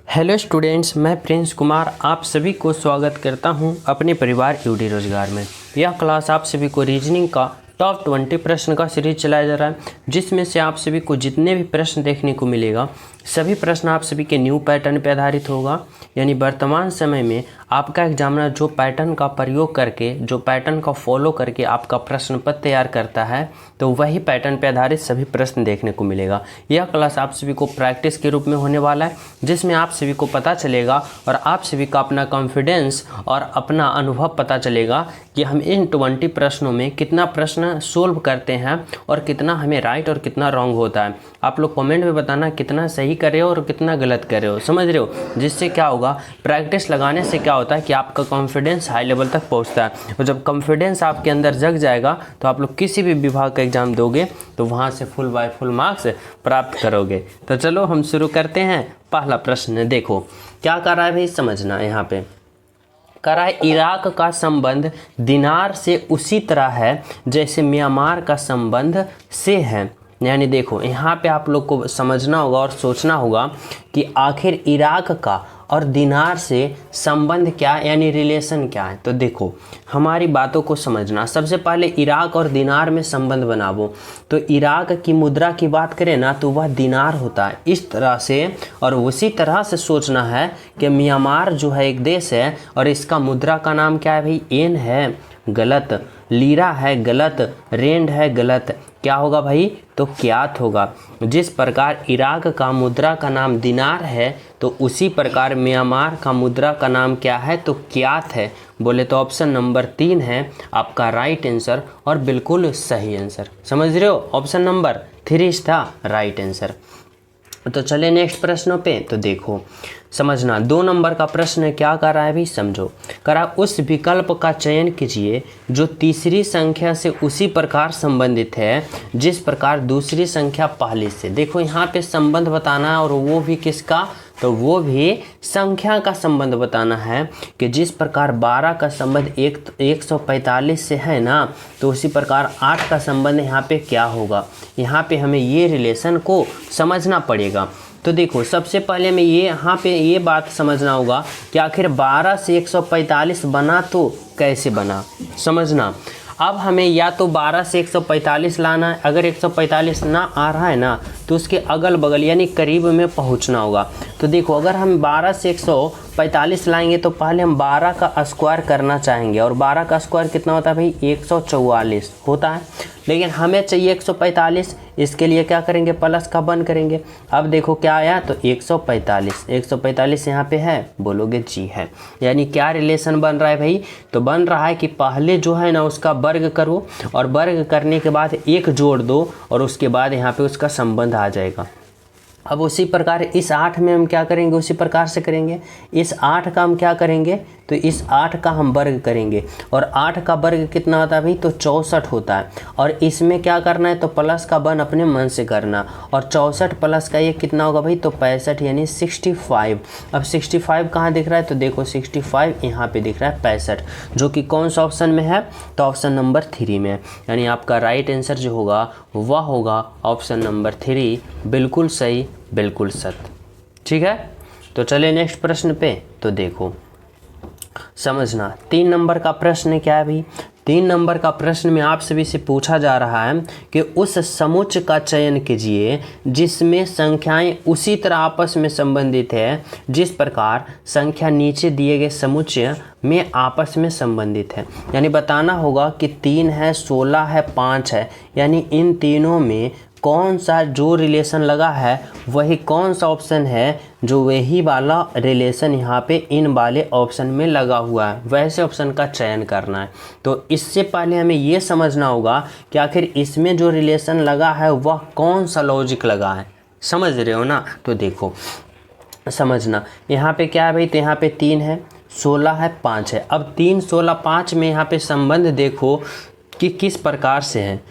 Hello students, मैं Prince Kumar आप सभी को स्वागत करता हूं अपने परिवार यूडी रोजगार में। यह क्लास आप सभी को रीजनिंग का टॉप 20 प्रश्न का सीरीज चलाया जा रहा है, जिसमें से आप सभी को जितने भी प्रश्न देखने को मिलेगा सभी प्रश्न आप सभी के न्यू पैटर्न पर आधारित होगा। यानी वर्तमान समय में आपका एग्जामिनर जो पैटर्न का प्रयोग करके, जो पैटर्न का फॉलो करके आपका प्रश्न पत्र तैयार करता है, तो वही पैटर्न पर आधारित सभी प्रश्न देखने को मिलेगा। यह क्लास आप सभी को प्रैक्टिस के रूप में होने वाला है, जिसमें आप सभी को पता चलेगा और आप सभी का अपना कॉन्फिडेंस और अपना अनुभव पता चलेगा कि हम इन 20 प्रश्नों में कितना प्रश्न सोल्व करते हैं और कितना हमें राइट और कितना रॉन्ग होता है। आप लोग कमेंट में बताना कितना सही कर रहे हो और कितना गलत कर रहे हो, समझ रहे हो। जिससे क्या होगा, प्रैक्टिस लगाने से क्या होता है कि आपका कॉन्फिडेंस हाई लेवल तक पहुंचता है, और जब कॉन्फिडेंस आपके अंदर जग जाएगा तो आप लोग किसी भी विभाग का एग्जाम दोगे तो वहां से फुल बाय फुल मार्क्स प्राप्त करोगे। तो चलो हम शुरू करते हैं। पहला प्रश्न देखो क्या कर रहा है भाई, समझना। यहाँ पे कह रहा है इराक का संबंध दिनार से उसी तरह है जैसे म्यांमार का संबंध से है। यानी देखो यहाँ पे आप लोग को समझना होगा और सोचना होगा कि आखिर इराक का और दिनार से संबंध क्या, यानी रिलेशन क्या है। तो देखो हमारी बातों को समझना, सबसे पहले इराक और दिनार में संबंध बनाओ। तो इराक की मुद्रा की बात करें ना तो वह दिनार होता है इस तरह से, और उसी तरह से सोचना है कि म्यांमार जो है एक देश है और इसका मुद्रा का नाम क्या है भाई, येन है, गलत। लीरा है, गलत। रेंड है, गलत। क्या होगा भाई, तो क्यात होगा। जिस प्रकार इराक का मुद्रा का नाम दिनार है तो उसी प्रकार म्यांमार का मुद्रा का नाम क्या है, तो क्यात है। बोले तो ऑप्शन नंबर 3 है आपका राइट आंसर और बिल्कुल सही आंसर। समझ रहे हो, ऑप्शन नंबर 3 था राइट आंसर। तो चले नेक्स्ट प्रश्नों पे। तो देखो समझना, 2 नंबर का प्रश्न क्या कर रहा है भी, समझो। कर रहा उस विकल्प का चयन कीजिए जो तीसरी संख्या से उसी प्रकार संबंधित है जिस प्रकार दूसरी संख्या पहली से। देखो यहाँ पे संबंध बताना है, और वो भी किसका, तो वो भी संख्या का संबंध बताना है कि जिस प्रकार 12 का संबंध 145 से है ना, तो उसी प्रकार 8 का संबंध यहाँ पे क्या होगा। यहाँ पे हमें ये रिलेशन को समझना पड़ेगा। तो देखो सबसे पहले में यहाँ पे ये बात समझना होगा कि आखिर 12 से 145 बना तो कैसे बना, समझना। अब हमें या तो 12 से 145 लाना है, अगर 145 ना आ रहा है ना तो उसके अगल बगल यानी करीब में पहुंचना होगा। तो देखो अगर हम 12 से 145 लाएंगे तो पहले हम 12 का स्क्वायर करना चाहेंगे, और 12 का स्क्वायर कितना होता है भाई, 144 होता है। लेकिन हमें चाहिए 145, इसके लिए क्या करेंगे, प्लस का 1 करेंगे। अब देखो क्या आया, तो 145 यहाँ पे है, बोलोगे जी है। यानी क्या रिलेशन बन रहा है भाई, तो बन रहा है कि पहले जो है ना उसका वर्ग करो, और वर्ग करने के बाद 1 जोड़ दो, और उसके बाद यहाँ पे उसका संबंध आ जाएगा। अब उसी प्रकार इस 8 में हम क्या करेंगे, उसी प्रकार से करेंगे। इस 8 का हम क्या करेंगे, तो इस 8 का हम वर्ग करेंगे, और 8 का वर्ग कितना होता है भाई, तो 64 होता है। और इसमें क्या करना है, तो प्लस का 1 अपने मन से करना, और 64 प्लस का ये कितना होगा भाई, तो 65 यानी 65। अब 65 कहाँ दिख रहा है, तो देखो 65 यहाँ पे दिख रहा है 65, जो कि कौन सा ऑप्शन में है, तो ऑप्शन नंबर 3 में है। यानी आपका राइट आंसर जो होगा वह होगा ऑप्शन नंबर 3, बिल्कुल सही, बिल्कुल सत्य। ठीक है, तो चले नेक्स्ट प्रश्न पे। तो देखो समझना, 3 नंबर का प्रश्न क्या है भाई, 3 नंबर का प्रश्न में आप सभी से पूछा जा रहा है कि उस समुच्चय का चयन कीजिए जिसमें संख्याएं उसी तरह आपस में संबंधित है जिस प्रकार संख्या नीचे दिए गए समुच्चय में आपस में संबंधित है। यानी बताना होगा कि 3 है, 16 है, 5 है, यानी इन तीनों में कौन सा जो रिलेशन लगा है वही कौन सा ऑप्शन है जो वही वाला रिलेशन यहाँ पे इन वाले ऑप्शन में लगा हुआ है, वैसे ऑप्शन का चयन करना है। तो इससे पहले हमें ये समझना होगा कि आखिर इसमें जो रिलेशन लगा है वह कौन सा लॉजिक लगा है, समझ रहे हो ना। तो देखो समझना, यहाँ पे क्या है भाई, तो यहाँ पे 3 है, 16 है, 5 है। अब 3, 16, 5 में यहाँ पे संबंध देखो कि किस प्रकार से है।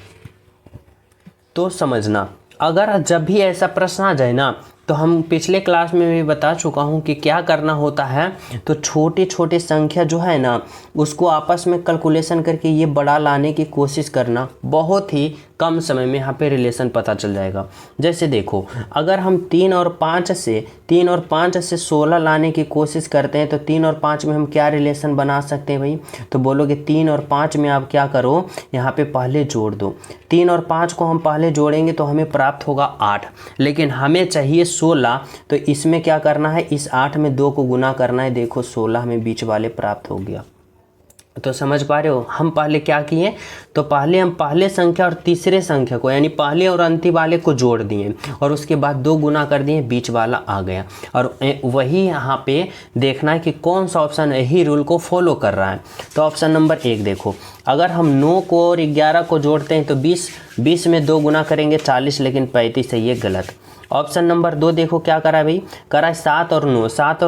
तो समझना, अगर जब भी ऐसा प्रश्न आ जाए ना, तो हम पिछले क्लास में भी बता चुका हूँ कि क्या करना होता है, तो छोटे छोटे संख्या जो है ना उसको आपस में कैलकुलेशन करके ये बड़ा लाने की कोशिश करना बहुत ही कम समय में यहाँ पे रिलेशन पता चल जाएगा। जैसे देखो, अगर हम 3 और 5 से 16 लाने की कोशिश करते हैं तो 3 और 5 में हम क्या रिलेशन बना सकते हैं भाई? तो बोलोगे 3 और 5 में आप क्या करो, यहाँ पे पहले जोड़ दो। 3 और 5 को हम पहले जोड़ेंगे तो हमें प्राप्त होगा 8, लेकिन हमें चाहिए 16, तो इसमें क्या करना है, इस 8 में 2 को गुना करना है। देखो 16 हमें बीच वाले प्राप्त हो गया। तो समझ पा रहे हो, हम पहले क्या किए, तो पहले हम पहले संख्या और तीसरे संख्या को, यानी पहले और अंतिम वाले को जोड़ दिए और उसके बाद 2 गुना कर दिए, बीच वाला आ गया। और वही यहाँ पे देखना है कि कौन सा ऑप्शन यही रूल को फॉलो कर रहा है। तो ऑप्शन नंबर 1 देखो, अगर हम 9 को और 11 को जोड़ते हैं तो 20 में 2 गुना करेंगे 40, लेकिन 35 है, ये गलत। ऑप्शन नंबर 2 देखो क्या करा भाई, करा 7 और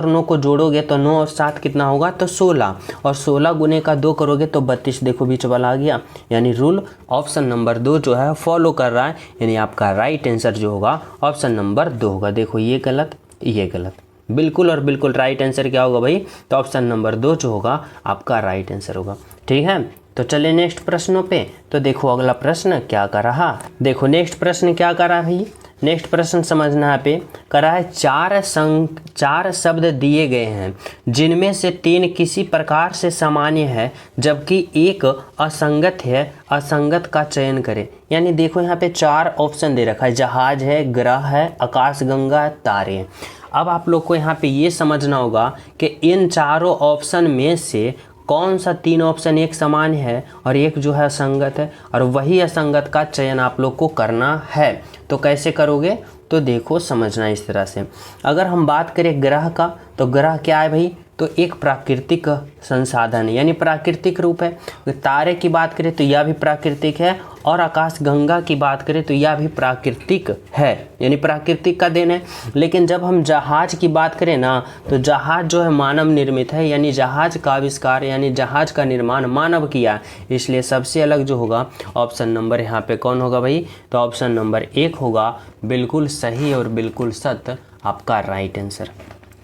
9 को जोड़ोगे तो 9 और 7 कितना होगा, तो 16, और 16 गुने का 2 करोगे तो 32, देखो बीच वाला आ गया। यानी रूल ऑप्शन नंबर 2 जो है फॉलो कर रहा है, यानी आपका राइट आंसर जो होगा ऑप्शन नंबर 2 होगा। देखो ये गलत, ये गलत, बिल्कुल और बिल्कुल राइट आंसर क्या होगा भाई, तो ऑप्शन नंबर 2 जो होगा आपका राइट आंसर होगा। ठीक है, तो चलिए नेक्स्ट प्रश्नों पे। तो देखो अगला प्रश्न क्या कर रहा, देखो नेक्स्ट प्रश्न क्या कर रहा भाई, नेक्स्ट प्रश्न समझना यहाँ पे करा है, 4 शब्द दिए गए हैं जिनमें से 3 किसी प्रकार से सामान्य है जबकि एक असंगत है, असंगत का चयन करें। यानी देखो यहाँ पे 4 ऑप्शन दे रखा है, जहाज है, ग्रह है, आकाशगंगा है, तारे हैं। अब आप लोग को यहाँ पे ये समझना होगा कि इन चारों ऑप्शन में से कौन सा 3 ऑप्शन एक समान है और एक जो है असंगत है, और वही असंगत का चयन आप लोग को करना है। तो कैसे करोगे, तो देखो समझना इस तरह से। अगर हम बात करें ग्रह का, तो ग्रह क्या है भाई, तो एक प्राकृतिक संसाधन है, यानी प्राकृतिक रूप है। तारे की बात करें तो यह भी प्राकृतिक है, और आकाशगंगा की बात करें तो यह भी प्राकृतिक है, यानी प्राकृतिक का देन है। लेकिन जब हम जहाज की बात करें ना, तो जहाज जो है मानव निर्मित है, यानी जहाज का आविष्कार, यानी जहाज का निर्माण मानव किया, इसलिए सबसे अलग जो होगा ऑप्शन नंबर यहाँ पे कौन होगा भाई, तो ऑप्शन नंबर 1 होगा, बिल्कुल सही और बिल्कुल सत्य आपका राइट आंसर।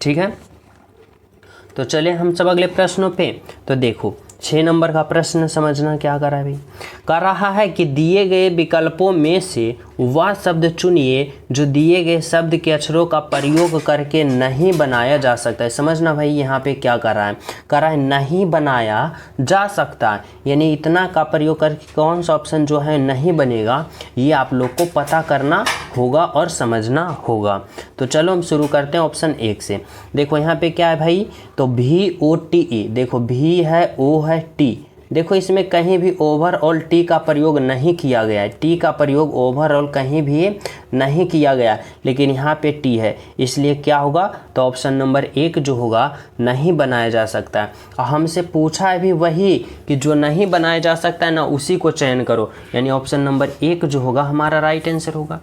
ठीक है, तो चले हम सब अगले प्रश्नों पे। तो देखो 6 नंबर का प्रश्न समझना क्या कर रहा है भाई, कर रहा है कि दिए गए विकल्पों में से वह शब्द चुनिए जो दिए गए शब्द के अक्षरों का प्रयोग करके नहीं बनाया जा सकता है। समझना भाई यहाँ पे क्या कर रहा है, कर रहा है नहीं बनाया जा सकता, यानी इतना का प्रयोग करके कौन सा ऑप्शन जो है नहीं बनेगा, ये आप लोग को पता करना होगा और समझना होगा। तो चलो हम शुरू करते हैं ऑप्शन 1 से। देखो यहाँ पे क्या है भाई, तो VOTE, देखो भी है, O है, T, देखो इसमें कहीं भी ओवरऑल टी का प्रयोग नहीं किया गया है, टी का प्रयोग ओवरऑल कहीं भी नहीं किया गया, लेकिन यहाँ पे टी है, इसलिए क्या होगा, तो ऑप्शन नंबर 1 जो होगा नहीं बनाया जा सकता है। और हमसे पूछा है भी वही कि जो नहीं बनाया जा सकता है ना उसी को चयन करो, यानी ऑप्शन नंबर 1 जो होगा हमारा राइट आंसर होगा।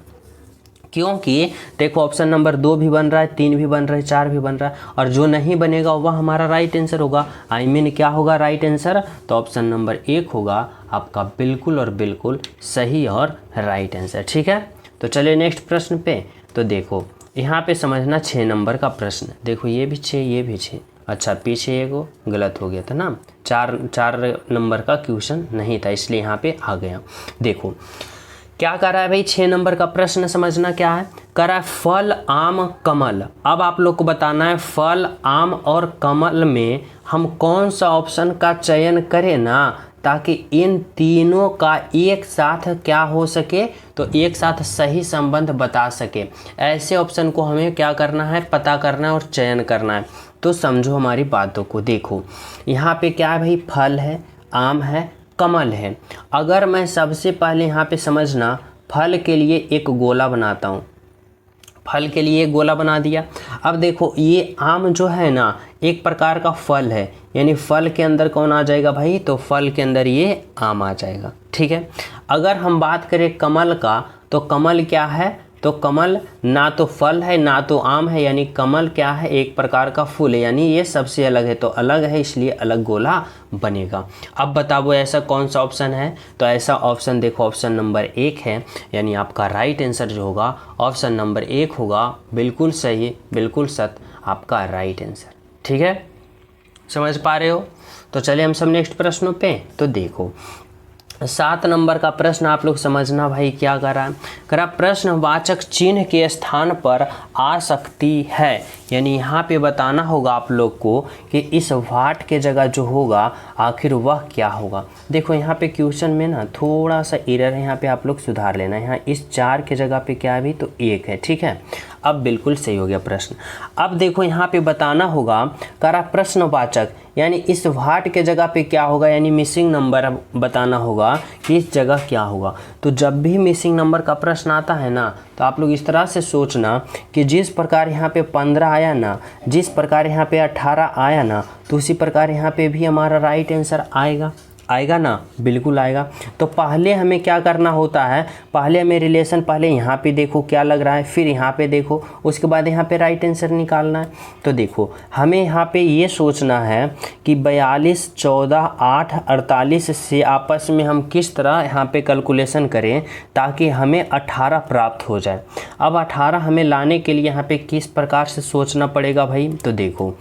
क्योंकि देखो ऑप्शन नंबर 2 भी बन रहा है, 3 भी बन रहा है, 4 भी बन रहा है, और जो नहीं बनेगा वह हमारा राइट आंसर होगा। आई मीन क्या होगा राइट आंसर, तो ऑप्शन नंबर 1 होगा आपका बिल्कुल और बिल्कुल सही और राइट आंसर। ठीक है, तो चलिए नेक्स्ट प्रश्न पे। तो देखो यहाँ पे समझना 6 नंबर का प्रश्न, देखो ये भी 6, ये भी 6, अच्छा पीछे एगो गलत हो गया था ना, 4 नंबर का क्वेश्चन नहीं था, इसलिए यहाँ पे आ गया। देखो क्या कर रहा है भाई, 6 नंबर का प्रश्न समझना क्या है, कर रहा है फल, आम, कमल। अब आप लोग को बताना है फल, आम और कमल में हम कौन सा ऑप्शन का चयन करें ना, ताकि इन तीनों का एक साथ क्या हो सके, तो एक साथ सही संबंध बता सके। ऐसे ऑप्शन को हमें क्या करना है, पता करना है और चयन करना है। तो समझो हमारी बातों को, देखो यहाँ पे क्या है भाई, फल है, आम है, कमल है। अगर मैं सबसे पहले यहाँ पे समझना फल के लिए एक गोला बनाता हूँ, फल के लिए एक गोला बना दिया। अब देखो ये आम जो है ना एक प्रकार का फल है, यानी फल के अंदर कौन आ जाएगा भाई, तो फल के अंदर ये आम आ जाएगा। ठीक है, अगर हम बात करें कमल का, तो कमल क्या है, तो कमल ना तो फल है ना तो आम है, यानी कमल क्या है, एक प्रकार का फूल है, यानी ये सबसे अलग है, तो अलग है इसलिए अलग गोला बनेगा। अब बताओ ऐसा कौन सा ऑप्शन है, तो ऐसा ऑप्शन देखो ऑप्शन नंबर 1 है, यानी आपका राइट आंसर जो होगा ऑप्शन नंबर 1 होगा, बिल्कुल सही, बिल्कुल सत्य आपका राइट आंसर। ठीक है, समझ पा रहे हो। तो चलिए हम सब नेक्स्ट प्रश्नों पे। तो देखो 7 नंबर का प्रश्न आप लोग समझना भाई क्या कर रहा है। करा प्रश्नवाचक चिन्ह के स्थान पर आ सकती है, यानी यहाँ पे बताना होगा आप लोग को कि इस वाट के जगह जो होगा आखिर वह क्या होगा। देखो यहाँ पे क्वेश्चन में ना थोड़ा सा एरर है, यहाँ पे आप लोग सुधार लेना। यहाँ इस 4 के जगह पे क्या है भी तो 1 है, ठीक है। अब बिल्कुल सही हो गया प्रश्न। अब देखो यहाँ पे बताना होगा करा प्रश्नवाचक, यानी इस वाट के जगह पे क्या होगा, यानी मिसिंग नंबर बताना होगा कि इस जगह क्या होगा। तो जब भी मिसिंग नंबर का प्रश्न आता है ना, तो आप लोग इस तरह से सोचना कि जिस प्रकार यहाँ पे 15 आया ना, जिस प्रकार यहाँ पे 18 आया ना, तो उसी प्रकार यहाँ पे भी हमारा राइट आंसर आएगा ना, बिल्कुल आएगा। तो पहले हमें क्या करना होता है, पहले हमें रिलेशन पहले यहाँ पे देखो क्या लग रहा है, फिर यहाँ पे देखो, उसके बाद यहाँ पे राइट आंसर निकालना है। तो देखो हमें यहाँ पे ये सोचना है कि 42, 14, 8, 48 से आपस में हम किस तरह यहाँ पे कैलकुलेशन करें ताकि हमें 18 प्राप्त हो जाए। अब 18 हमें लाने के लिए यहाँ पे किस प्रकार से सोचना पड़ेगा भाई, तो देखो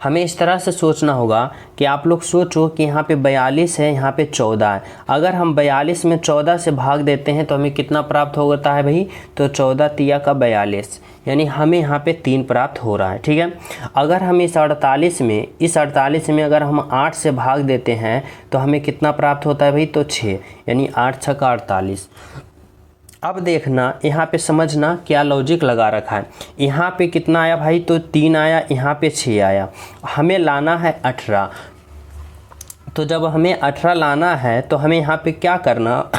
हमें इस तरह से सोचना होगा कि आप लोग सोचो कि यहाँ पे 42 है, यहाँ पे 14 है। अगर हम 42 में 14 से भाग देते हैं तो हमें कितना प्राप्त होता है भाई, तो 14 तिया का 42, यानी हमें यहाँ पे 3 प्राप्त हो रहा है, ठीक है। अगर हम इस 48 में अगर हम 8 से भाग देते हैं तो हमें कितना प्राप्त होता है भाई, तो 6, यानी 8 6 का 48। अब देखना यहाँ पे समझना क्या लॉजिक लगा रखा है। यहाँ पे कितना आया भाई, तो 3 आया, यहाँ पे 6 आया, हमें लाना है 18। तो जब हमें 18 लाना है तो हमें यहाँ पे क्या करना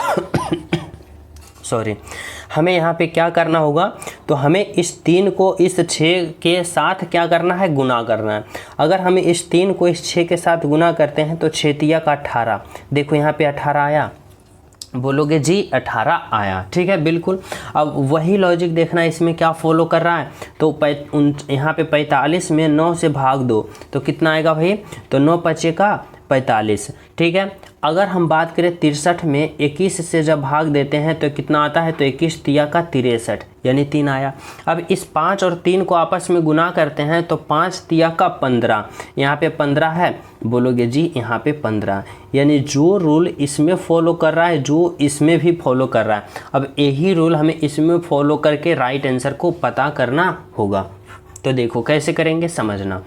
हमें यहाँ पे क्या करना होगा, तो हमें इस 3 को इस 6 के साथ क्या करना है, गुना करना है। अगर हमें इस 3 को इस 6 के साथ गुना करते हैं तो 6 तिया का 18, देखो यहाँ पे 18 आया, बोलोगे जी 18 आया, ठीक है, बिल्कुल। अब वही लॉजिक देखना इसमें क्या फॉलो कर रहा है, तो यहाँ पे 45 में 9 से भाग दो तो कितना आएगा भाई, तो 9 5 का 45, ठीक है। अगर हम बात करें 63 में 21 से जब भाग देते हैं तो कितना आता है, तो 21 तिया का 63, यानी 3 आया। अब इस 5 और 3 को आपस में गुना करते हैं तो 5 तिया का 15, यहाँ पे 15 है, बोलोगे जी यहाँ पे 15, यानी जो रूल इसमें फॉलो कर रहा है जो इसमें भी फॉलो कर रहा है। अब यही रूल हमें इसमें फॉलो करके राइट आंसर को पता करना होगा। तो देखो कैसे करेंगे समझना।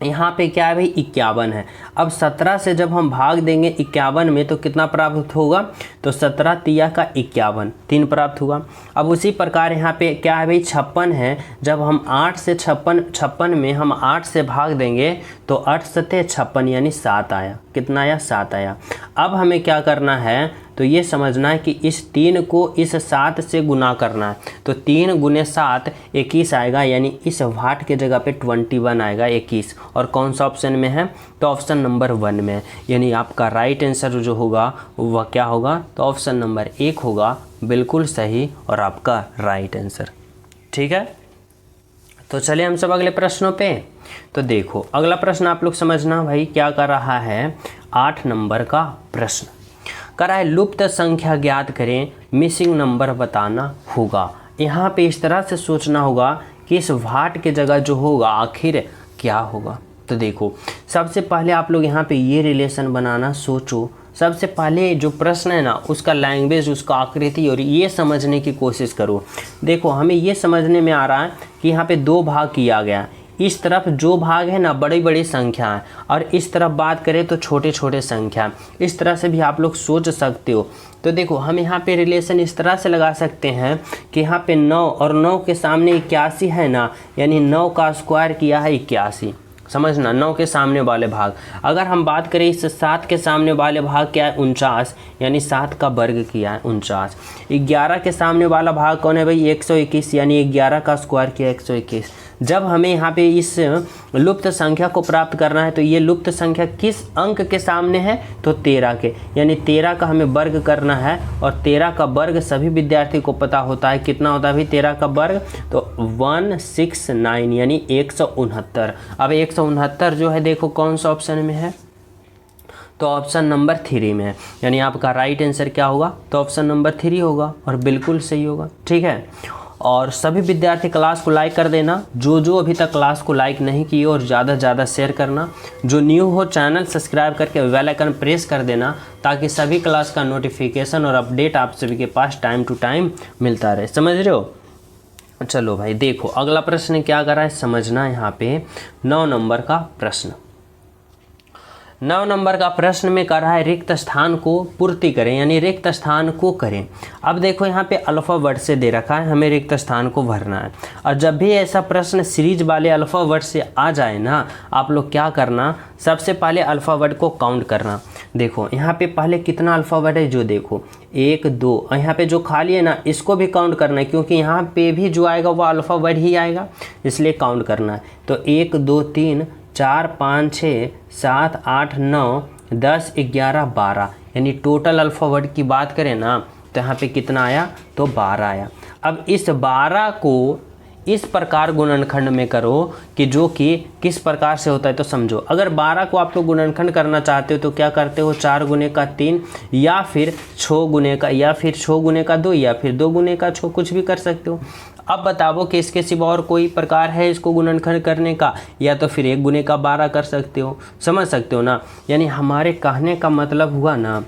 यहाँ पे क्या है भाई, 51 है। अब 17 से जब हम भाग देंगे 51 में तो कितना प्राप्त होगा, तो 17 तिया का 51, 3 प्राप्त होगा। अब उसी प्रकार यहाँ पे क्या है भाई, 56 है। जब हम 8 से 56 में हम 8 से भाग देंगे तो 8 सते 56, यानी 7 आया, कितना आया, 7 आया। अब हमें क्या करना है, तो ये समझना है कि इस 3 को इस 7 से गुना करना है, तो 3 गुने 7 21 आएगा, यानी इस वाट के जगह पे 21 आएगा, 21। और कौन सा ऑप्शन में है, तो ऑप्शन नंबर 1 में, यानी आपका राइट आंसर जो होगा वह क्या होगा, तो ऑप्शन नंबर 1 होगा, बिल्कुल सही और आपका राइट आंसर, ठीक है। तो चलिए हम सब अगले प्रश्नों पे। तो देखो अगला प्रश्न आप लोग समझना भाई क्या कर रहा है, 8 नंबर का प्रश्न कर रहा है, लुप्त संख्या ज्ञात करें, मिसिंग नंबर बताना होगा। यहाँ पे इस तरह से सोचना होगा कि इस वाट के जगह जो होगा आखिर क्या होगा। तो देखो सबसे पहले आप लोग यहाँ पे ये रिलेशन बनाना सोचो। सबसे पहले जो प्रश्न है ना उसका लैंग्वेज, उसका आकृति और ये समझने की कोशिश करो। देखो हमें ये समझने में आ रहा है कि यहाँ पे 2 भाग किया गया, इस तरफ जो भाग है ना बड़ी बड़ी संख्या है और इस तरफ बात करें तो छोटे छोटे संख्या, इस तरह से भी आप लोग सोच सकते हो। तो देखो हम यहाँ पे रिलेशन इस तरह से लगा सकते हैं कि यहाँ पे 9 और 9 के सामने 81 है ना, यानी 9 का स्क्वायर किया है 81, समझना 9 के सामने वाले भाग। अगर हम बात करें इस 7 के सामने वाले भाग क्या है 49, यानी 7 का वर्ग किया है 49। 11 के सामने वाला भाग कौन है भाई 121, यानी 11 का स्क्वायर किया 121। जब हमें यहाँ पे इस लुप्त संख्या को प्राप्त करना है तो ये लुप्त संख्या किस अंक के सामने है, तो 13 के, यानी 13 का हमें वर्ग करना है। और 13 का वर्ग सभी विद्यार्थी को पता होता है, कितना होता है भाई 13 का वर्ग, तो 169, यानी 169। अब 169 जो है देखो कौन सा ऑप्शन में है, तो ऑप्शन नंबर 3 में है, यानी आपका राइट आंसर क्या होगा, तो ऑप्शन नंबर 3 होगा और बिल्कुल सही होगा, ठीक है। और सभी विद्यार्थी क्लास को लाइक कर देना, जो अभी तक क्लास को लाइक नहीं किए, और ज़्यादा से ज़्यादा शेयर करना। जो न्यू हो चैनल सब्सक्राइब करके बेल आइकन प्रेस कर देना, ताकि सभी क्लास का नोटिफिकेशन और अपडेट आप सभी के पास टाइम टू टाइम मिलता रहे। समझ रहे हो? चलो भाई देखो अगला प्रश्न क्या कर रहा है समझना। यहाँ पे 9 नंबर का प्रश्न, 9 नंबर का प्रश्न में कर रहा है रिक्त स्थान को पूर्ति करें, यानी रिक्त स्थान को करें। अब देखो यहाँ पे अल्फ़ाबेट से दे रखा है, हमें रिक्त स्थान को भरना है। और जब भी ऐसा प्रश्न सीरीज वाले अल्फ़ाबेट से आ जाए ना, आप लोग क्या करना, सबसे पहले अल्फ़ाबेट को काउंट करना। देखो यहाँ पे पहले कितना अल्फ़ाबेट है, जो देखो 1 2, और यहाँ पे जो खाली है ना इसको भी काउंट करना है, क्योंकि यहाँ पे भी जो आएगा वो अल्फ़ाबेट ही आएगा, इसलिए काउंट करना है। तो 1 2 3 4 5 6 7 8 9 10 11 12, यानी टोटल अल्फ़ाबेट की बात करें ना तो यहाँ पे कितना आया, तो 12 आया। अब इस 12 को इस प्रकार गुणनखंड में करो कि जो कि किस प्रकार से होता है, तो समझो। अगर 12 को आप लोग गुणनखंड करना चाहते हो तो क्या करते हो, 4 गुने का 3 या फिर 6 गुने का 2 या फिर 2 गुने का 6, कुछ भी कर सकते हो। अब बताओ कि इसके सिवा और कोई प्रकार है इसको गुणनखंड करने का, या तो फिर 1 गुने का 12 कर सकते हो। समझ सकते हो ना? यानी हमारे कहने का मतलब हुआ ना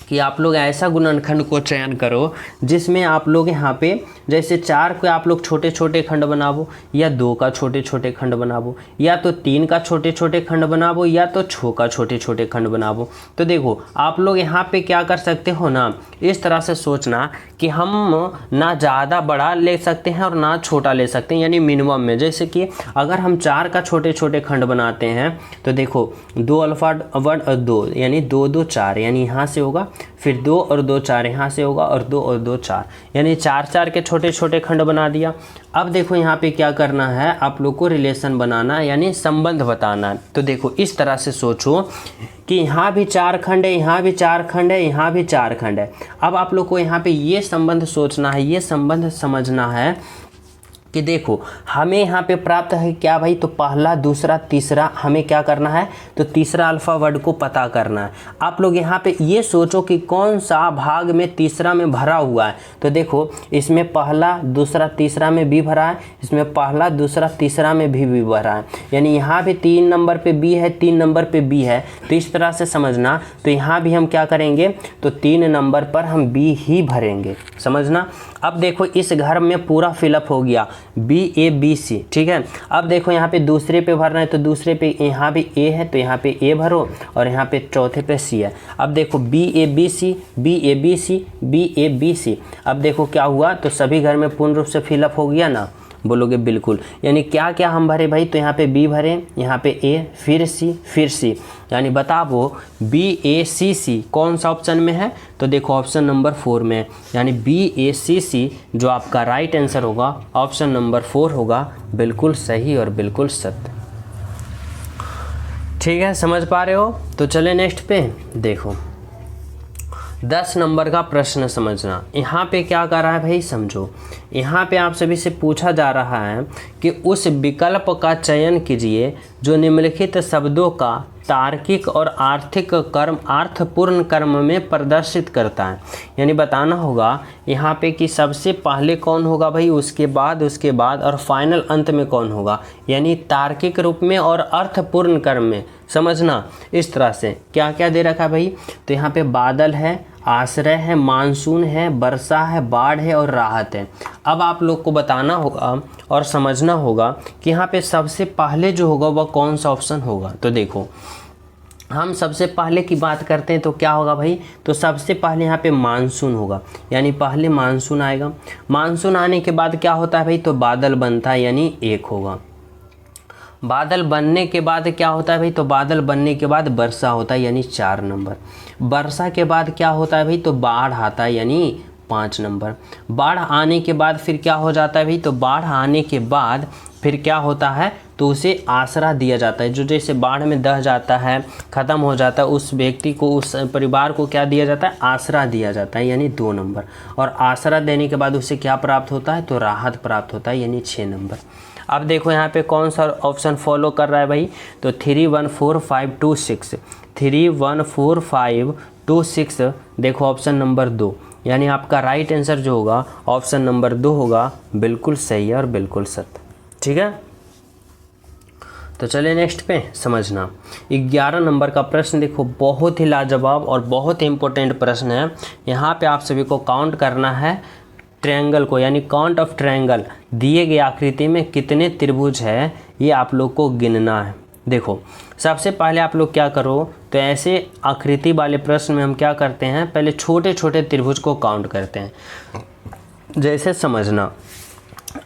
कि आप लोग ऐसा गुणनखंड को चयन करो जिसमें आप लोग यहाँ पे जैसे 4 के आप लोग छोटे छोटे खंड बनावो, या 2 का छोटे छोटे खंड बनावो, या तो 3 का छोटे छोटे खंड बनावो, या तो 6 का छोटे छोटे खंड बनावो। तो देखो आप लोग यहाँ पे क्या कर सकते हो ना, इस तरह से सोचना कि हम ना ज़्यादा बड़ा ले सकते हैं और ना छोटा ले सकते हैं, यानी मिनिमम में। जैसे कि अगर हम 4 का छोटे छोटे खंड बनाते हैं तो देखो 2 अल्फ़ाबेट 2, यानी 2 2 4, यानी यहाँ से होगा, फिर 2 और 2 4 यहाँ से होगा, और 2 और 2 4, यानी 4 4 के छोटे छोटे खंड बना दिया। अब देखो यहाँ पे क्या करना है, आप लोग को रिलेशन बनाना, यानी संबंध बताना है। तो देखो इस तरह से सोचो कि यहाँ भी 4 खंड है, यहाँ भी 4 खंड है, यहाँ भी 4 खंड है। अब आप लोग को यहाँ पे ये संबंध सोचना है, ये संबंध समझना है कि देखो हमें यहाँ पे प्राप्त है क्या भाई, तो पहला दूसरा तीसरा, हमें क्या करना है, तो तीसरा अल्फ़ाबेट को पता करना है। आप लोग यहाँ पे ये सोचो कि कौन सा भाग में तीसरा में भरा हुआ है। तो देखो इसमें पहला दूसरा तीसरा में भी भरा है, इसमें पहला दूसरा तीसरा में भी भरा है, यानी यहाँ भी 3 नंबर पे बी है, 3 नंबर पे बी है। तो इस तरह से समझना। तो यहाँ भी हम क्या करेंगे, तो 3 नंबर पर हम बी ही भरेंगे, समझना। अब देखो इस घर में पूरा फिलअप हो गया BABC, ठीक है। अब देखो यहाँ पे दूसरे पे भरना है, तो दूसरे पे यहाँ भी A है तो यहाँ पे A भरो, और यहाँ पे चौथे पे C है। अब देखो BABC BABC BABC, अब देखो क्या हुआ, तो सभी घर में पूर्ण रूप से फिलअप हो गया ना, बोलोगे बिल्कुल। यानी क्या क्या हम भरे भाई, तो यहाँ पे B भरे, यहाँ पे A, फिर C, फिर C, यानी बताओ BACC कौन सा ऑप्शन में है, तो देखो ऑप्शन नंबर 4 में है, यानी BACC जो आपका राइट आंसर होगा ऑप्शन नंबर 4 होगा, बिल्कुल सही और बिल्कुल सत्य। ठीक है, समझ पा रहे हो? तो चले नेक्स्ट पे देखो 10 नंबर का प्रश्न समझना। यहाँ पे क्या कर रहा है भाई, समझो। यहाँ पे आप सभी से पूछा जा रहा है कि उस विकल्प का चयन कीजिए जो निम्नलिखित शब्दों का तार्किक और आर्थिक कर्म अर्थपूर्ण कर्म में प्रदर्शित करता है। यानी बताना होगा यहाँ पे कि सबसे पहले कौन होगा भाई, उसके बाद और फाइनल अंत में कौन होगा, यानी तार्किक रूप में और अर्थपूर्ण कर्म में। समझना इस तरह से क्या क्या दे रखा है भाई, तो यहाँ पे बादल है, आश्रय है, मानसून है, वर्षा है, बाढ़ है और राहत है। अब आप लोग को बताना होगा और समझना होगा कि यहाँ पे सबसे पहले जो होगा वह कौन सा ऑप्शन होगा। तो देखो हम सबसे पहले की बात करते हैं तो क्या होगा भाई, तो सबसे पहले यहाँ पे मानसून होगा, यानी पहले मानसून आएगा। मानसून आने के बाद क्या होता है भाई, तो बादल बनता है, यानी 1 होगा। बादल बनने के बाद क्या होता है भाई, तो बादल बनने के बाद वर्षा होता है, यानी 4 नंबर। वर्षा के बाद क्या होता है भाई, तो बाढ़ आता है, यानी 5 नंबर। बाढ़ आने के बाद फिर क्या हो जाता है भाई, तो बाढ़ आने के बाद फिर क्या होता है, तो उसे आसरा दिया जाता है। जो जैसे बाढ़ में दह जाता है, ख़त्म हो जाता है, उस व्यक्ति को, उस परिवार को क्या दिया जाता है, आसरा दिया जाता है, यानी 2 नंबर। और आसरा देने के बाद उसे क्या प्राप्त होता है, तो राहत प्राप्त होता है, यानी 6 नंबर। अब देखो यहाँ पे कौन सा ऑप्शन फॉलो कर रहा है भाई, तो 3 1 4 5 2 6, 3 1 4 5 2 6, देखो ऑप्शन नंबर 2, यानी आपका राइट आंसर जो होगा ऑप्शन नंबर 2 होगा, बिल्कुल सही है और बिल्कुल सत्य। ठीक है, तो चलिए नेक्स्ट पे समझना। 11 नंबर का प्रश्न देखो, बहुत ही लाजवाब और बहुत ही इंपॉर्टेंट प्रश्न है। यहाँ पे आप सभी को काउंट करना है ट्रायंगल को, यानी काउंट ऑफ ट्रायंगल। दिए गए आकृति में कितने त्रिभुज है ये आप लोग को गिनना है। देखो सबसे पहले आप लोग क्या करो, तो ऐसे आकृति वाले प्रश्न में हम क्या करते हैं, पहले छोटे छोटे त्रिभुज को काउंट करते हैं। जैसे समझना,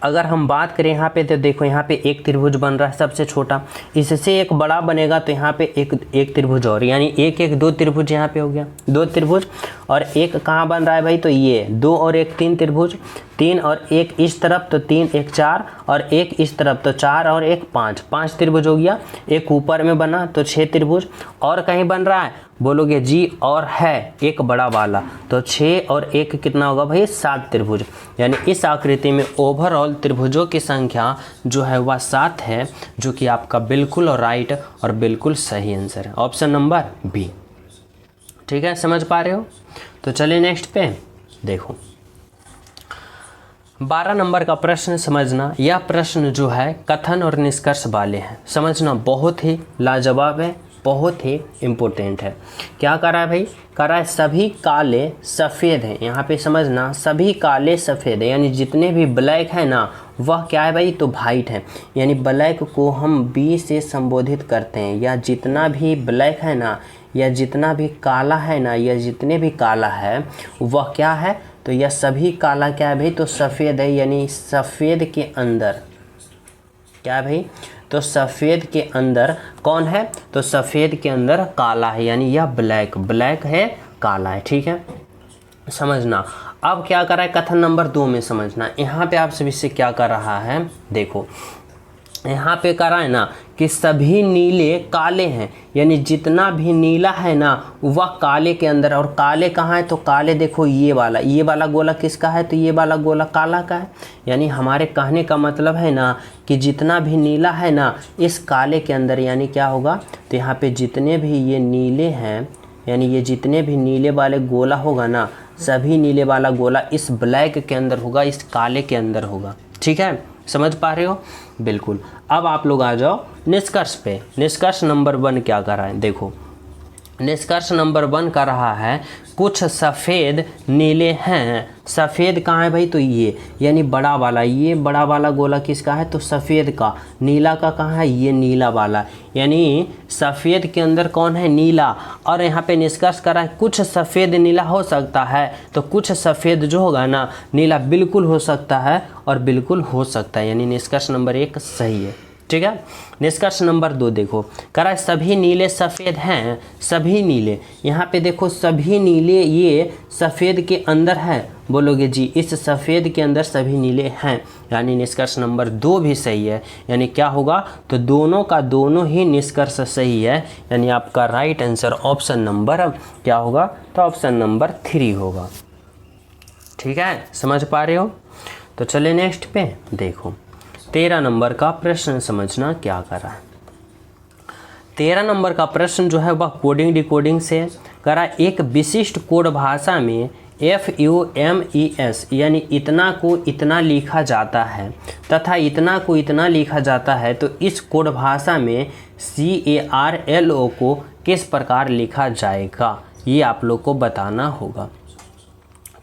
अगर हम बात करें यहाँ पे, तो देखो यहाँ पे एक त्रिभुज बन रहा है सबसे छोटा, इससे एक बड़ा बनेगा तो यहाँ पे एक त्रिभुज और, यानी दो त्रिभुज यहाँ पे हो गया, 2 त्रिभुज। और एक कहाँ बन रहा है भाई, तो ये 2 और 1 3 त्रिभुज, 3 और 1 इस तरफ तो 3 1 4, और 1 इस तरफ तो 4 और 1 5 त्रिभुज हो गया। एक ऊपर में बना तो 6 त्रिभुज। और कहीं बन रहा है बोलोगे जी, और है एक बड़ा वाला, तो 6 और 1 कितना होगा भाई, 7 त्रिभुज। यानी इस आकृति में ओवरऑल त्रिभुजों की संख्या जो है वह 7 है, जो कि आपका बिल्कुल और राइट और बिल्कुल सही आंसर है, ऑप्शन नंबर बी। ठीक है, समझ पा रहे हो। तो चलिए नेक्स्ट पे देखो, 12 नंबर का प्रश्न समझना। यह प्रश्न जो है कथन और निष्कर्ष वाले हैं, समझना, बहुत ही लाजवाब है, बहुत ही इम्पोर्टेंट है। क्या कर रहा है भाई, कर रहा है सभी काले सफ़ेद हैं। यहाँ पे समझना, सभी काले सफ़ेद है, यानी जितने भी ब्लैक है ना वह क्या है भाई, तो वाइट है। यानी ब्लैक को हम बी से संबोधित करते हैं, या जितना भी ब्लैक है ना, या जितना भी काला है ना, या जितने भी काला है वह क्या है, तो यह सभी काला क्या है भाई, तो सफ़ेद है। यानी सफ़ेद के अंदर क्या है भाई, तो सफ़ेद के अंदर कौन है, तो सफ़ेद के अंदर काला है, यानी यह ब्लैक है, काला है। ठीक है, समझना। अब क्या कर रहा है कथन नंबर 2 में, समझना। यहाँ पे आप सभी से क्या कर रहा है, देखो यहाँ पे कर रहा है ना कि सभी नीले काले हैं, यानी जितना भी नीला है ना वह काले के अंदर। और काले कहाँ है, तो काले देखो ये वाला गोला किसका है, तो ये वाला गोला काला का है। यानी हमारे कहने का मतलब है ना कि जितना भी नीला है ना इस काले के अंदर, यानी क्या होगा, तो यहाँ पे जितने भी ये नीले हैं, यानी ये जितने भी नीले वाले गोला होगा ना, सभी नीले वाला गोला इस ब्लैक के अंदर होगा, इस काले के अंदर होगा। ठीक है, समझ पा रहे हो, बिल्कुल। अब आप लोग आ जाओ निष्कर्ष पे। निष्कर्ष नंबर 1 क्या कर रहा है, देखो निष्कर्ष नंबर 1 कर रहा है कुछ सफ़ेद नीले हैं। सफ़ेद कहाँ है भाई, तो ये, यानी बड़ा वाला, ये बड़ा वाला गोला किसका है, तो सफ़ेद का। नीला का कहाँ है, ये नीला वाला, यानी सफ़ेद के अंदर कौन है, नीला। और यहाँ पे निष्कर्ष कर रहा है कुछ सफ़ेद नीला हो सकता है, तो कुछ सफ़ेद जो होगा ना नीला बिल्कुल हो सकता है और बिल्कुल हो सकता है, यानी निष्कर्ष नंबर 1 सही है। ठीक है, निष्कर्ष नंबर 2 देखो, कह रहा है सभी नीले सफ़ेद हैं। सभी नीले, यहाँ पे देखो सभी नीले ये सफ़ेद के अंदर है, बोलोगे जी इस सफ़ेद के अंदर सभी नीले हैं, यानी निष्कर्ष नंबर 2 भी सही है। यानी क्या होगा, तो दोनों का दोनों ही निष्कर्ष सही है, यानी आपका राइट आंसर ऑप्शन नंबर क्या होगा, तो ऑप्शन नंबर 3 होगा। ठीक है, समझ पा रहे हो। तो चलिए नेक्स्ट पे देखो, 13 नंबर का प्रश्न समझना क्या कर रहा है। 13 नंबर का प्रश्न जो है वह कोडिंग डिकोडिंग से करा। एक विशिष्ट कोड भाषा में FUMES यानी इतना को इतना लिखा जाता है तथा इतना को इतना लिखा जाता है, तो इस कोड भाषा में CARLO को किस प्रकार लिखा जाएगा, ये आप लोग को बताना होगा।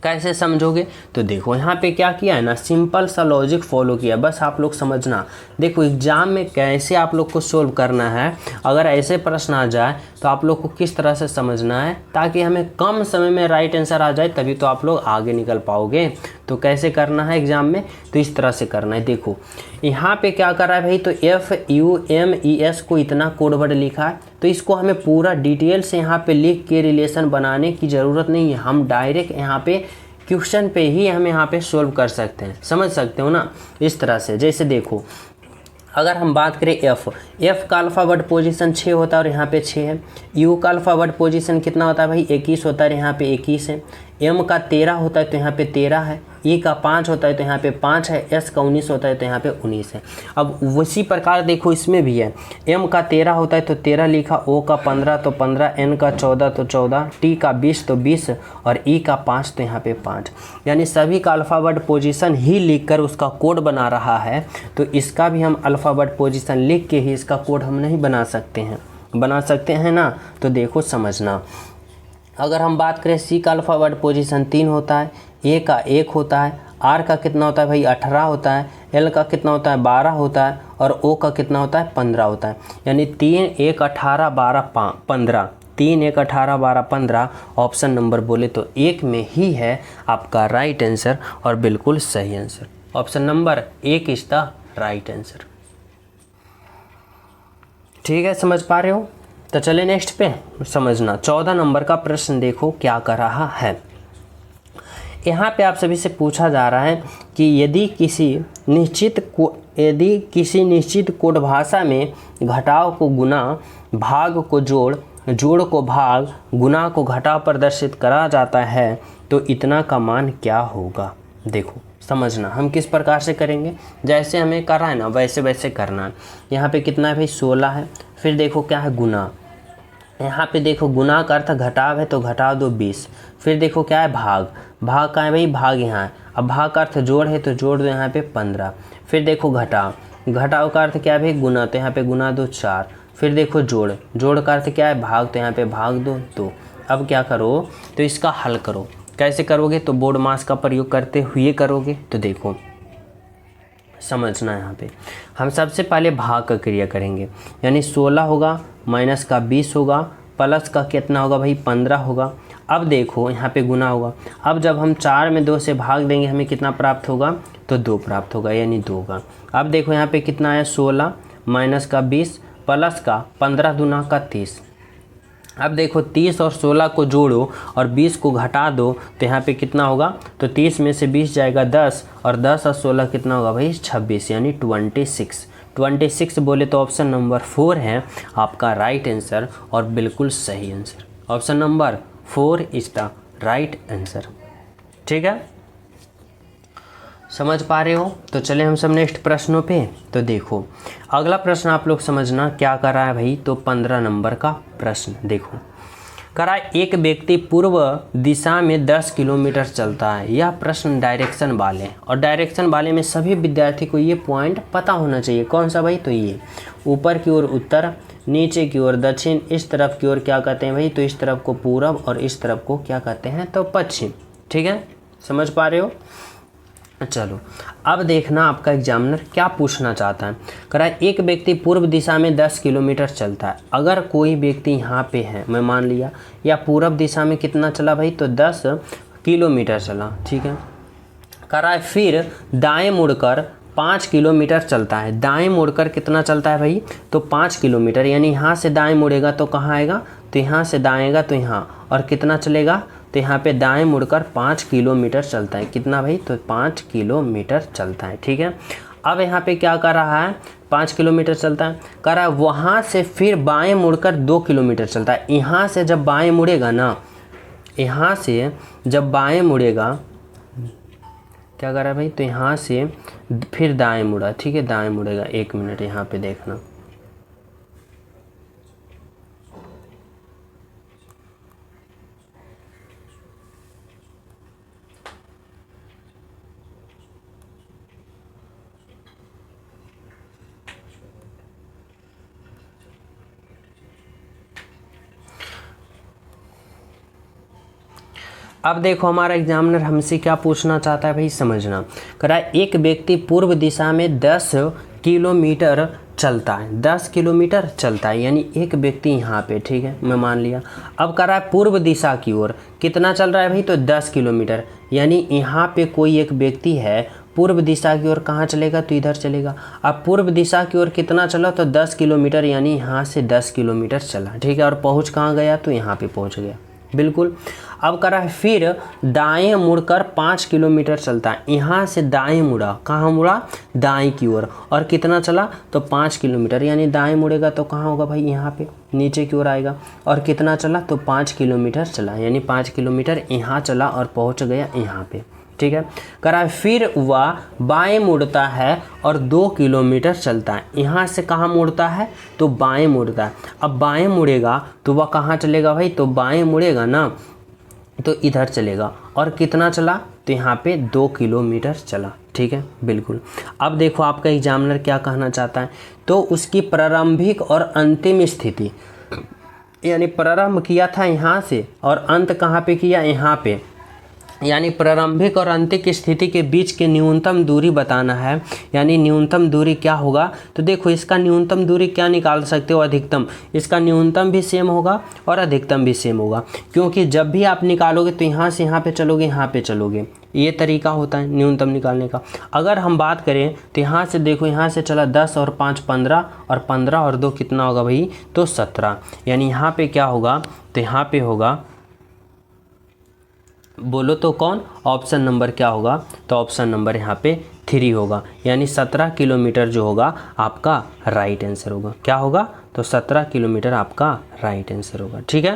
कैसे समझोगे, तो देखो यहाँ पे क्या किया है ना, सिंपल सा लॉजिक फॉलो किया, बस आप लोग समझना। देखो एग्जाम में कैसे आप लोग को सोल्व करना है, अगर ऐसे प्रश्न आ जाए तो आप लोग को किस तरह से समझना है ताकि हमें कम समय में राइट आंसर आ जाए, तभी तो आप लोग आगे निकल पाओगे। तो कैसे करना है एग्जाम में, तो इस तरह से करना है। देखो यहाँ पे क्या कर रहा है भाई, तो FUMES को इतना कोड वर्ड लिखा है, तो इसको हमें पूरा डिटेल से यहाँ पे लिख के रिलेशन बनाने की ज़रूरत नहीं है। हम डायरेक्ट यहाँ पे क्वेश्चन पे ही हम यहाँ पे सोल्व कर सकते हैं, समझ सकते हो ना इस तरह से। जैसे देखो अगर हम बात करें F का अल्फ़ाबेट पोजीशन 6 होता है और यहाँ पे 6 है। U का अल्फ़ाबेट पोजीशन कितना होता है भाई, 21 होता है और यहाँ पे 21 है। एम का 13 होता है तो यहाँ पे 13 है, ई का 5 होता है तो यहाँ पे 5 है, एस का 19 होता है तो यहाँ पे 19 है। अब उसी प्रकार देखो इसमें भी है, एम का 13 होता है तो 13 लिखा, ओ का 15 तो 15, एन का 14 तो 14, टी का 20 तो 20 और ई का 5 तो यहाँ पे 5। यानी सभी का अल्फ़ाबेट पोजीशन ही लिखकर उसका कोड बना रहा है, तो इसका भी हम अल्फ़ाबेट पोजीशन लिख के ही इसका कोड हम नहीं बना सकते हैं, बना सकते हैं ना। तो देखो समझना, अगर हम बात करें सी का अल्फ़ाबेट पोजीशन 3 होता है, ए का 1 होता है, आर का कितना होता है भाई 18 होता है, एल का कितना होता है 12 होता है और ओ का कितना होता है 15 होता है। यानी 3 1 18 12 15, 3 1 18 12 15 ऑप्शन नंबर बोले तो 1 में ही है आपका राइट आंसर और बिल्कुल सही answer. Option number 1 is the right answer. ठीक है, समझ पा रहे हो? तो चले नेक्स्ट पे समझना। 14 नंबर का प्रश्न देखो क्या कर रहा है। यहाँ पे आप सभी से पूछा जा रहा है कि यदि किसी निश्चित कोड भाषा में घटाव को गुना, भाग को जोड़, जोड़ को भाग, गुना को घटाव प्रदर्शित करा जाता है तो इतना का मान क्या होगा। देखो समझना, हम किस प्रकार से करेंगे, जैसे हमें करा है ना वैसे वैसे करना है। यहाँ पे कितना है भाई 16 है, फिर देखो क्या है गुना, यहाँ पे देखो गुना का अर्थ घटाव है तो घटाव दो 20, फिर देखो क्या है भाग, भाग का है भाई भाग यहाँ है, अब भाग का अर्थ जोड़ है तो जोड़ दो यहाँ पे 15, फिर देखो घटाव, घटाव का अर्थ क्या है भाई गुना, तो यहाँ पे गुना दो 4, फिर देखो जोड़, जोड़ का अर्थ क्या है भाग, तो यहाँ पे भाग दो 2। अब क्या करो, तो इसका हल करो। कैसे करोगे, तो बोर्ड मास का प्रयोग करते हुए करोगे। तो देखो समझना, यहाँ पे हम सबसे पहले भाग का क्रिया करेंगे, यानी 16 होगा माइनस का 20 होगा प्लस का कितना होगा भाई 15 होगा। अब देखो यहाँ पे गुना होगा, अब जब हम 4 में 2 से भाग देंगे हमें कितना प्राप्त होगा, तो 2 प्राप्त होगा, यानी 2 होगा। अब देखो यहाँ पे कितना है 16 माइनस का 20 प्लस का 15 दूना का 30। अब देखो 30 और 16 को जोड़ो और 20 को घटा दो तो यहाँ पे कितना होगा, तो 30 में से 20 जाएगा 10 और 10 और 16 कितना होगा भाई 26, यानी 26 बोले तो ऑप्शन नंबर 4 है आपका राइट आंसर और बिल्कुल सही answer. Option number 4 is the right answer. ठीक है, समझ पा रहे हो? तो चले हम सब नेक्स्ट प्रश्नों पे। तो देखो अगला प्रश्न आप लोग समझना क्या कर रहा है भाई, तो 15 नंबर का प्रश्न देखो करा, एक व्यक्ति पूर्व दिशा में 10 किलोमीटर चलता है। यह प्रश्न डायरेक्शन वाले, और डायरेक्शन वाले में सभी विद्यार्थी को ये पॉइंट पता होना चाहिए। कौन सा भाई, तो ये ऊपर की ओर उत्तर, नीचे की ओर दक्षिण, इस तरफ की ओर क्या कहते हैं भाई, तो इस तरफ को पूरब और इस तरफ को क्या कहते हैं, तो पश्चिम। ठीक है, समझ पा रहे हो? चलो अब देखना आपका एग्जामिनर क्या पूछना चाहता है। कह रहा है एक व्यक्ति पूर्व दिशा में 10 किलोमीटर चलता है। अगर कोई व्यक्ति यहाँ पे है, मैं मान लिया, या पूर्व दिशा में कितना चला भाई, तो 10 किलोमीटर चला। ठीक है, कह रहा है फिर दाएं मुड़कर 5 किलोमीटर चलता है। दाएं मुड़कर कितना चलता है भाई, तो 5 किलोमीटर, यानी यहाँ से दाएं मुड़ेगा तो कहाँ आएगा, तो यहाँ से दाएं आएगा तो यहाँ, और कितना चलेगा, तो यहाँ पे दाएं मुड़कर 5 किलोमीटर चलता है। कितना भाई, तो 5 किलोमीटर चलता है। ठीक है, अब यहाँ पे क्या कर रहा है, 5 किलोमीटर चलता है, कह रहा है वहाँ से फिर बाएं मुड़कर 2 किलोमीटर चलता है। यहाँ से जब बाएं मुड़ेगा ना, यहाँ से जब बाएं मुड़ेगा, क्या कर रहा है भाई, तो यहाँ से फिर दाएं मुड़ा। ठीक है, दाएं मुड़ेगा, 1 मिनट यहाँ पे देखना। अब देखो हमारा एग्जामिनर हमसे क्या पूछना चाहता है भाई, समझना। कह रहा है एक व्यक्ति पूर्व दिशा में 10 किलोमीटर चलता है। 10 किलोमीटर चलता है, यानी एक व्यक्ति यहाँ पे, ठीक है, मैं मान लिया। अब कह रहा है पूर्व दिशा की ओर कितना चल रहा है भाई, तो 10 किलोमीटर, यानी यहाँ पे कोई एक व्यक्ति है पूर्व दिशा की ओर, कहाँ चलेगा, तो इधर चलेगा। अब पूर्व दिशा की ओर कितना चला, तो 10 किलोमीटर, यानी यहाँ से 10 किलोमीटर चला। ठीक है, और पहुँच कहाँ गया, तो यहाँ पे पहुँच गया। बिल्कुल। अब करा है फिर दाएं मुड़कर 5 किलोमीटर चलता है। यहाँ से दाएं मुड़ा, कहाँ मुड़ा? दाएं की ओर। और कितना चला? तो 5 किलोमीटर। यानी दाएं मुड़ेगा तो कहाँ होगा भाई? यहाँ पे नीचे की ओर आएगा। और कितना चला? तो 5 किलोमीटर चला। यानी 5 किलोमीटर यहाँ चला और पहुँच गया यहाँ पे। ठीक है। करा फिर वह बाएं मुड़ता है और 2 किलोमीटर चलता है। यहाँ से कहाँ मुड़ता है? तो बाएं मुड़ता है। अब बाएं मुड़ेगा तो वह कहाँ चलेगा भाई? तो बाएं मुड़ेगा ना तो इधर चलेगा। और कितना चला? तो यहाँ पे 2 किलोमीटर चला। ठीक है, बिल्कुल। अब देखो आपका एग्जामिनर क्या कहना चाहता है, तो उसकी प्रारंभिक और अंतिम स्थिति, यानी प्रारंभ किया था यहाँ से और अंत कहाँ पे किया? यहाँ पे। यानी प्रारंभिक और अंतिम स्थिति के बीच की न्यूनतम दूरी बताना है। यानी न्यूनतम दूरी क्या होगा? तो देखो इसका न्यूनतम दूरी क्या निकाल सकते हो? अधिकतम। इसका न्यूनतम भी सेम होगा और अधिकतम भी सेम होगा, क्योंकि जब भी आप निकालोगे तो यहाँ से यहाँ पे चलोगे, यहाँ पे चलोगे। ये तरीका होता है न्यूनतम निकालने का। अगर हम बात करें तो यहाँ से देखो, यहाँ से चला 10 और 5 15 और 15 और 2 कितना होगा भाई? तो 17। यानी यहाँ पे क्या होगा? तो यहाँ पे होगा, बोलो तो कौन? ऑप्शन नंबर क्या होगा? तो ऑप्शन नंबर यहाँ पे 3 होगा। यानी 17 किलोमीटर जो होगा आपका राइट आंसर होगा। क्या होगा? तो 17 किलोमीटर आपका राइट आंसर होगा। ठीक है,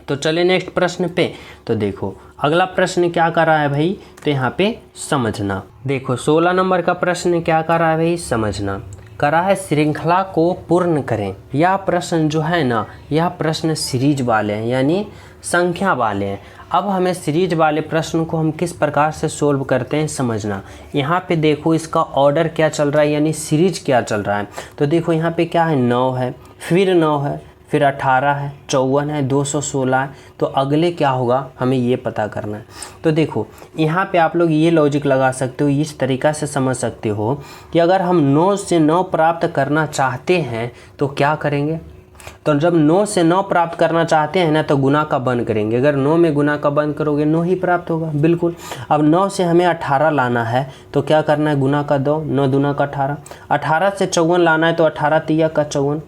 तो चले नेक्स्ट प्रश्न पे। तो देखो अगला प्रश्न क्या कर रहा है भाई? तो यहाँ पे समझना। देखो 16 नंबर का प्रश्न क्या कर रहा है भाई? समझना। करा है श्रृंखला को पूर्ण करें। यह प्रश्न जो है ना, यह प्रश्न सीरीज वाले हैं, यानी संख्या वाले हैं। अब हमें सीरीज वाले प्रश्न को हम किस प्रकार से सोल्व करते हैं समझना। यहाँ पे देखो इसका ऑर्डर क्या चल रहा है, यानी सीरीज क्या चल रहा है। तो देखो यहाँ पे क्या है? 9 है, फिर 9 है, फिर 18 है, 54 है, 216 है। तो अगले क्या होगा हमें ये पता करना है। तो देखो यहाँ पे आप लोग ये लॉजिक लगा सकते हो, इस तरीक़ा से समझ सकते हो कि अगर हम 9 से 9 प्राप्त करना चाहते हैं तो क्या करेंगे? तो जब 9 से 9 प्राप्त करना चाहते हैं ना तो गुना का बंद करेंगे। अगर 9 में गुना का बंद करोगे 9 ही प्राप्त होगा। बिल्कुल। अब 9 से हमें 18 लाना है तो क्या करना है? गुना का 2, 9 दूना का 18। 18 से 54 लाना है तो 18 तिया का 54,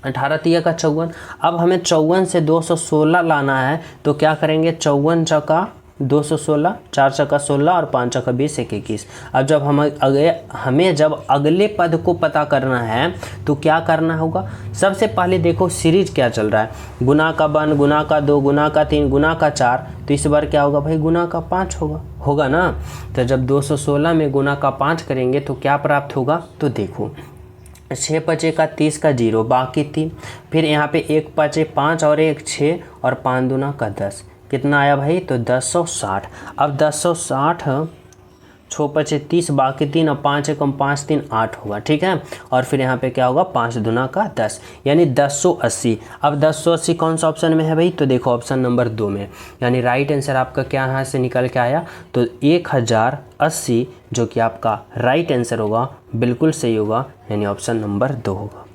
18 तिया का 54। अब हमें 54 से 216 लाना है तो क्या करेंगे? 54 चौका 216, 4 चौका 16 और 5 चौका 20, 21। अब जब हमें जब अगले पद को पता करना है तो क्या करना होगा? सबसे पहले देखो सीरीज क्या चल रहा है। गुना का 1, गुना का 2, गुना का 3, गुना का 4। तो इस बार क्या होगा भाई? गुना का 5 होगा ना। तो जब 216 में गुना का 5 करेंगे तो क्या प्राप्त होगा? तो देखो 6 पचे का 30 का 0, बाकी 3। फिर यहाँ पे 1 पचे 5 और 1 6 और 5 दूना का 10। कितना आया भाई? तो 1060। अब 1060, 6 पचे 30, बाकी 3 और 5 एकम 5 3 8 होगा। ठीक है, और फिर यहाँ पे क्या होगा? 5 दूना का 10, यानी 1080। अब 1080 कौन सा ऑप्शन में है भाई? तो देखो ऑप्शन नंबर 2 में। यानी राइट आंसर आपका क्या यहाँ से निकल के आया? तो 1080 जो कि आपका राइट आंसर होगा, बिल्कुल सही होगा, यानी ऑप्शन नंबर 2 होगा।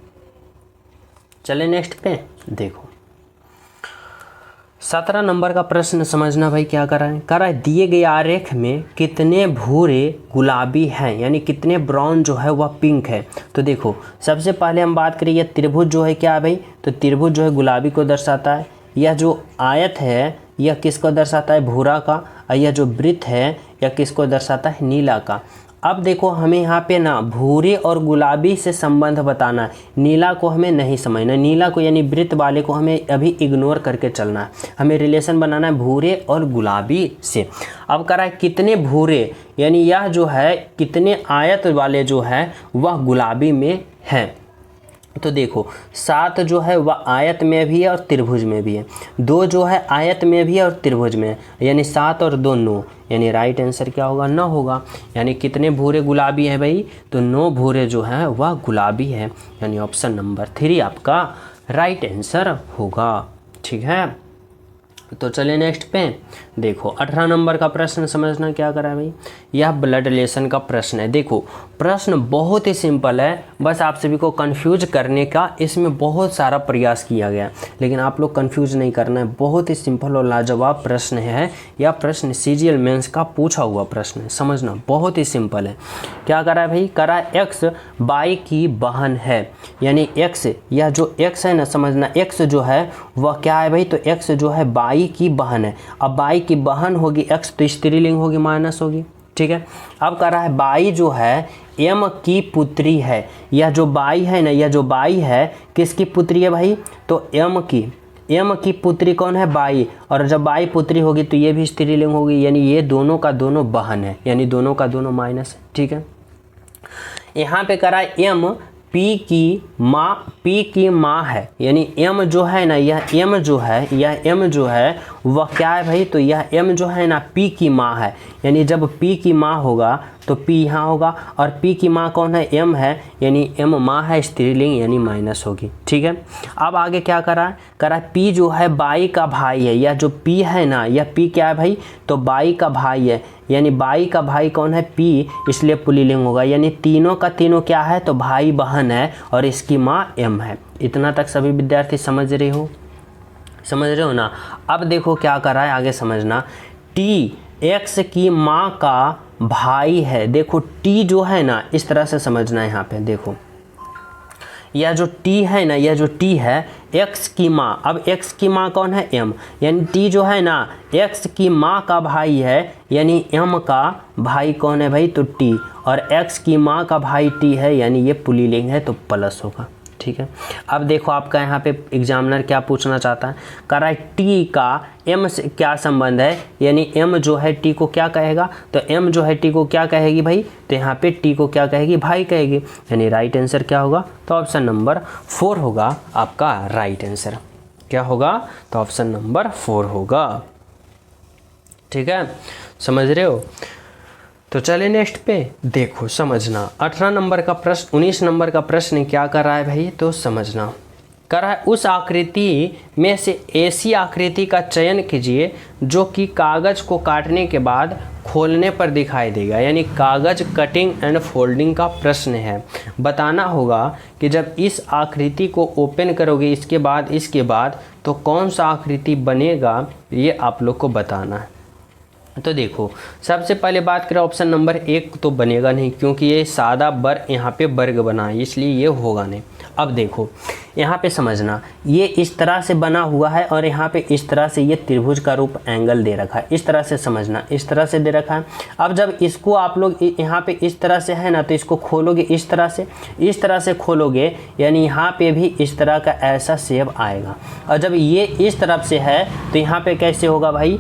चले नेक्स्ट पे। देखो 17 नंबर का प्रश्न समझना भाई क्या कर रहा है? दिए गए आरेख में कितने भूरे गुलाबी हैं, यानी कितने ब्राउन जो है वह पिंक है। तो देखो सबसे पहले हम बात करें, यह त्रिभुज जो है क्या भाई? तो त्रिभुज जो है गुलाबी को दर्शाता है। यह जो आयत है यह किसको दर्शाता है? भूरा का। और यह जो वृत्त है यह किसको दर्शाता है? नीला का। अब देखो हमें यहाँ पे ना भूरे और गुलाबी से संबंध बताना है, नीला को हमें नहीं समझना। नीला को यानी वृत्त वाले को हमें अभी इग्नोर करके चलना है। हमें रिलेशन बनाना है भूरे और गुलाबी से। अब करा है कितने भूरे, यानी यह जो है कितने आयत वाले जो है वह गुलाबी में है। तो देखो 7 जो है वह आयत में भी है और त्रिभुज में भी है। 2 जो है आयत में भी है और त्रिभुज में है, यानी 7 और 2 9, यानी राइट आंसर क्या होगा? 9 होगा। यानी कितने भूरे गुलाबी है भाई? तो 9 भूरे जो है वह गुलाबी है, यानी ऑप्शन नंबर 3 आपका राइट आंसर होगा। ठीक है, तो चलिए नेक्स्ट पे। देखो 18 नंबर का प्रश्न समझना क्या करा है भाई? यह ब्लड रिलेशन का प्रश्न है। देखो प्रश्न बहुत ही सिंपल है, बस आप सभी को कंफ्यूज करने का इसमें बहुत सारा प्रयास किया गया, लेकिन आप लोग कंफ्यूज नहीं करना है। बहुत ही सिंपल और लाजवाब प्रश्न है। यह प्रश्न सीजीएल मेंस का पूछा हुआ प्रश्न है, समझना बहुत ही सिंपल है। क्या करा है भाई, करा एक्स बाई की बहन है, यानी एक्स, यह जो एक्स है ना, समझना एक्स जो है वह क्या है भाई, तो एक्स जो है बाई की बहन है। अब बाई की बहन होगी एक्स, तो स्त्रीलिंग होगी, माइनस होगी, ठीक है। अब कह रहा है बाई जो है एम की पुत्री है। यह जो बाई है ना, यह जो बाई है किसकी पुत्री है भाई, तो एम की पुत्री कौन है, बाई। और जब बाई पुत्री होगी तो ये भी स्त्रीलिंग होगी, यानी ये दोनों का दोनों बहन है, यानी दोनों का दोनों माइनस है, ठीक है। यहाँ पे करा एम पी की माँ है, यानी एम जो है ना, यह एम जो है वह क्या है भाई, तो यह एम जो है ना पी की माँ है, यानी जब पी की माँ होगा तो पी यहाँ होगा, और पी की माँ कौन है, एम है, यानी एम माँ है, स्त्रीलिंग यानी माइनस होगी, ठीक है। अब आगे क्या करा पी जो है बाई का भाई है। यह जो पी है ना, यह पी क्या है भाई, तो बाई का भाई है, यानी बाई का भाई कौन है, पी, इसलिए पुल्लिंग होगा, यानी तीनों का तीनों क्या है, तो भाई बहन है, और इसकी माँ एम है। इतना तक सभी विद्यार्थी समझ रहे हो ना। अब देखो क्या कर रहा है, आगे समझना। टी एक्स की माँ का भाई है। देखो टी जो है ना, इस तरह से समझना है। यहाँ पे देखो यह जो टी है ना, यह जो टी है एक्स की माँ। अब एक्स की माँ कौन है, एम, यानी टी जो है ना एक्स की माँ का भाई है, यानी एम का भाई कौन है भाई, तो टी, और एक्स की माँ का भाई टी है, यानी ये पुल्लिंग है, तो प्लस होगा, ठीक है। अब देखो आपका यहाँ पे एग्जामिनर क्या पूछना चाहता है, कह रहा है टी का एम से क्या संबंध है, यानी एम जो है टी को क्या कहेगा, तो एम जो है टी को क्या कहेगी भाई, तो यहाँ पे टी को क्या कहेगी, भाई कहेगी, यानी राइट आंसर क्या होगा, तो ऑप्शन नंबर 4 होगा आपका राइट आंसर। क्या होगा, तो ऑप्शन नंबर 4 होगा, ठीक है, समझ रहे हो। तो चलिए नेक्स्ट पे देखो, समझना 18 नंबर का प्रश्न, 19 नंबर का प्रश्न क्या कर रहा है भाई, तो समझना कर रहा है उस आकृति में से ऐसी आकृति का चयन कीजिए जो कि कागज को काटने के बाद खोलने पर दिखाई देगा, यानी कागज कटिंग एंड फोल्डिंग का प्रश्न है। बताना होगा कि जब इस आकृति को ओपन करोगे इसके बाद तो कौन सा आकृति बनेगा, ये आप लोग को बताना है। तो देखो सबसे पहले बात करें ऑप्शन नंबर 1 तो बनेगा नहीं, क्योंकि ये सादा यहाँ पे वर्ग बना है, इसलिए ये होगा नहीं। अब देखो यहाँ पे समझना, ये इस तरह से बना हुआ है और यहाँ पे इस तरह से ये त्रिभुज का रूप एंगल दे रखा है, इस तरह से समझना, इस तरह से दे रखा है। अब जब इसको आप लोग यहाँ पे इस तरह से है ना, तो इसको खोलोगे इस तरह से खोलोगे, यानी यहाँ पे भी इस तरह का ऐसा शेप आएगा। और जब ये इस तरफ से है तो यहाँ पे कैसे होगा भाई,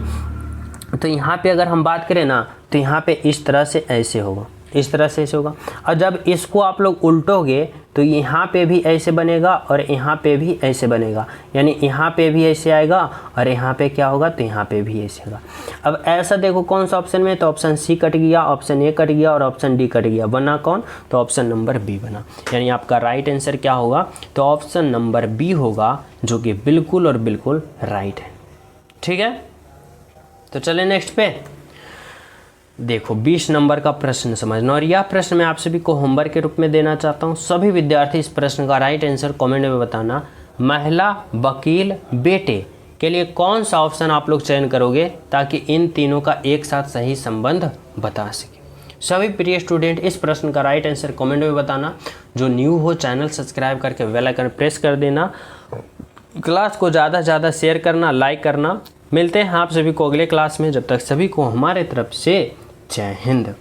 तो यहाँ पे अगर हम बात करें ना, तो यहाँ पे इस तरह से ऐसे होगा, इस तरह से ऐसे होगा। और जब इसको आप लोग उल्टोगे तो यहाँ पे भी ऐसे बनेगा और यहाँ पे भी ऐसे बनेगा, यानी यहाँ पे भी ऐसे आएगा और यहाँ पे क्या होगा, तो यहाँ पे भी ऐसे होगा। अब ऐसा देखो कौन सा ऑप्शन में, तो ऑप्शन सी कट गया, ऑप्शन ए कट गया और ऑप्शन डी कट गया, बना कौन, तो ऑप्शन नंबर बी बना। यानी आपका राइट आंसर क्या होगा, तो ऑप्शन नंबर बी होगा, जो कि बिल्कुल और बिल्कुल राइट है, ठीक है। तो चले नेक्स्ट पे देखो 20 नंबर का प्रश्न समझना, और यह प्रश्न मैं आप सभी को होमवर्क के रूप में देना चाहता हूं। सभी विद्यार्थी इस प्रश्न का राइट आंसर कमेंट में बताना। महिला वकील बेटे के लिए कौन सा ऑप्शन आप लोग चयन करोगे ताकि इन तीनों का एक साथ सही संबंध बता सके। सभी प्रिय स्टूडेंट इस प्रश्न का राइट आंसर कमेंट में बताना। जो न्यू हो चैनल सब्सक्राइब करके बेल आइकन प्रेस कर देना। क्लास को ज़्यादा से ज़्यादा शेयर करना, लाइक करना। मिलते हैं आप सभी को अगले क्लास में, जब तक सभी को हमारे तरफ से जय हिंद।